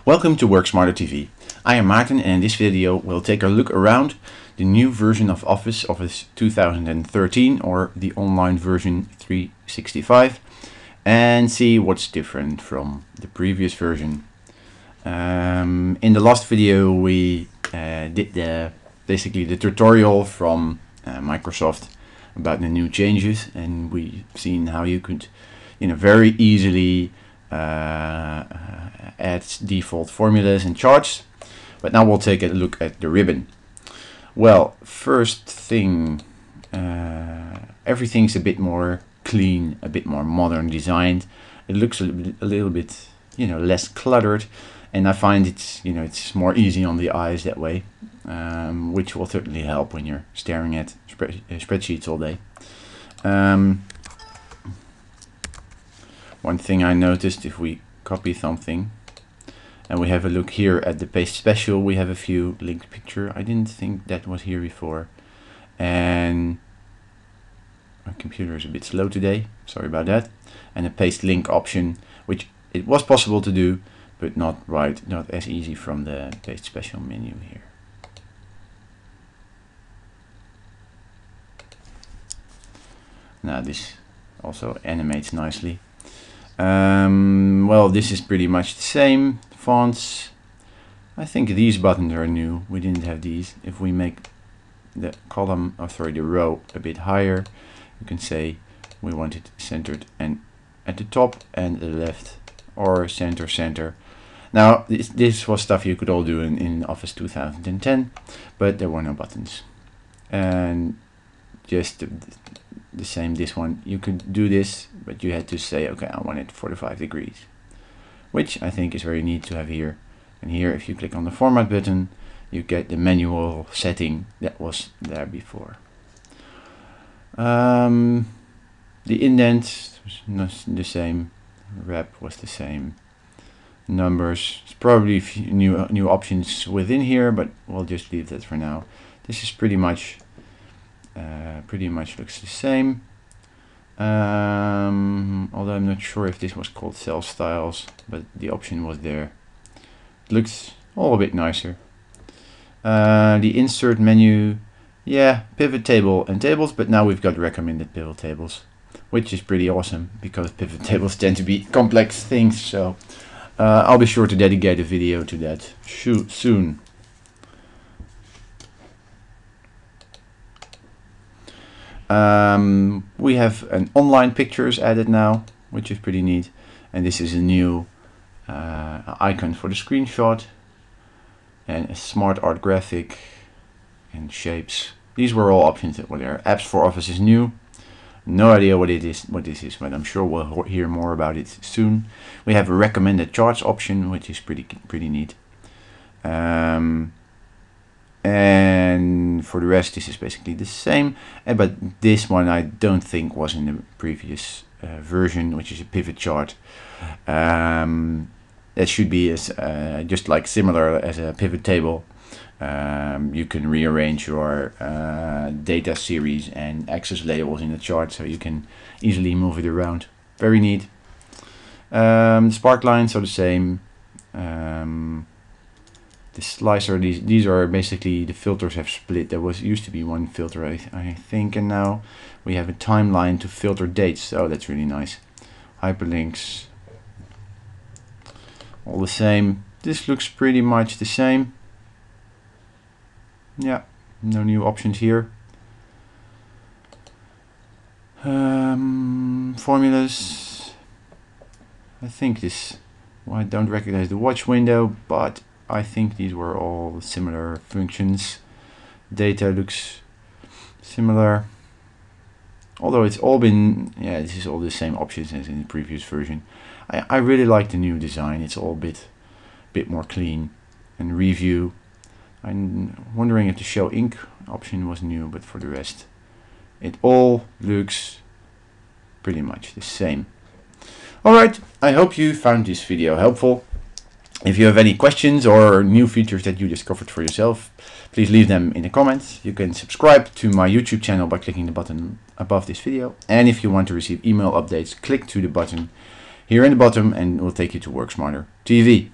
Welcome to Work Smarter TV. I am Maarten, and in this video we'll take a look around the new version of Office 2013, or the online version 365, and see what's different from the previous version. In the last video we did basically the tutorial from Microsoft about the new changes, and we've seen how you could very easily add default formulas and charts. But now we'll take a look at the ribbon. Well, first thing, everything's a bit more clean, a bit more modern designed. It looks a little bit less cluttered, and I find it's more easy on the eyes that way, which will certainly help when you're staring at spreadsheets all day. One thing I noticed, if we copy something and we have a look here at the paste special, we have a few linked picture. I didn't think that was here before, and my computer is a bit slow today, sorry about that. And a paste link option, which it was possible to do, but not as easy from the paste special menu here. Now this also animates nicely. Well, this is pretty much the same. Fonts, I think these buttons are new. We didn't have these. If we make the column, the row a bit higher, you can say we want it centered and at the top and the left, or center. Now this was stuff you could all do in Office 2010, but there were no buttons. And just the same, this one, you could do this, but you had to say, okay, I want it 45 degrees, which I think is very neat to have here. And here, if you click on the format button, you get the manual setting that was there before. The indent was not the same, wrap was the same, numbers, it's probably a few new options within here, but we'll just leave that for now. This is pretty much looks the same, although I'm not sure if this was called cell styles, but the option was there. It looks all a bit nicer. The insert menu, yeah, pivot table and tables, but now we've got recommended pivot tables, which is pretty awesome because pivot tables tend to be complex things. So I'll be sure to dedicate a video to that soon. We have an online pictures added now, which is pretty neat, and this is a new icon for the screenshot, and a smart art graphic and shapes. These were all options that were there. Apps for Office is new. No idea what this is, but I'm sure we'll hear more about it soon. We have a recommended charts option, which is pretty neat. And for the rest, this is basically the same, but this one I don't think was in the previous version, which is a pivot chart. That should be just like similar as a pivot table. You can rearrange your data series and access labels in the chart, so you can easily move it around. Very neat. The spark lines are the same. The slicer, these are basically, the filters have split. There used to be one filter, I think, and now we have a timeline to filter dates, so that's really nice. Hyperlinks, all the same. This looks pretty much the same. Yeah, no new options here. Formulas, I think I don't recognize the watch window, but I think these were all similar functions. Data looks similar, although it's all been, this is all the same options as in the previous version. I really like the new design. It's all a bit more clean. And review, I'm wondering if the show ink option was new, but for the rest, it all looks pretty much the same. Alright, I hope you found this video helpful. If you have any questions or new features that you discovered for yourself, please leave them in the comments. You can subscribe to my YouTube channel by clicking the button above this video. And if you want to receive email updates, click to the button here in the bottom and it will take you to Work Smarter TV.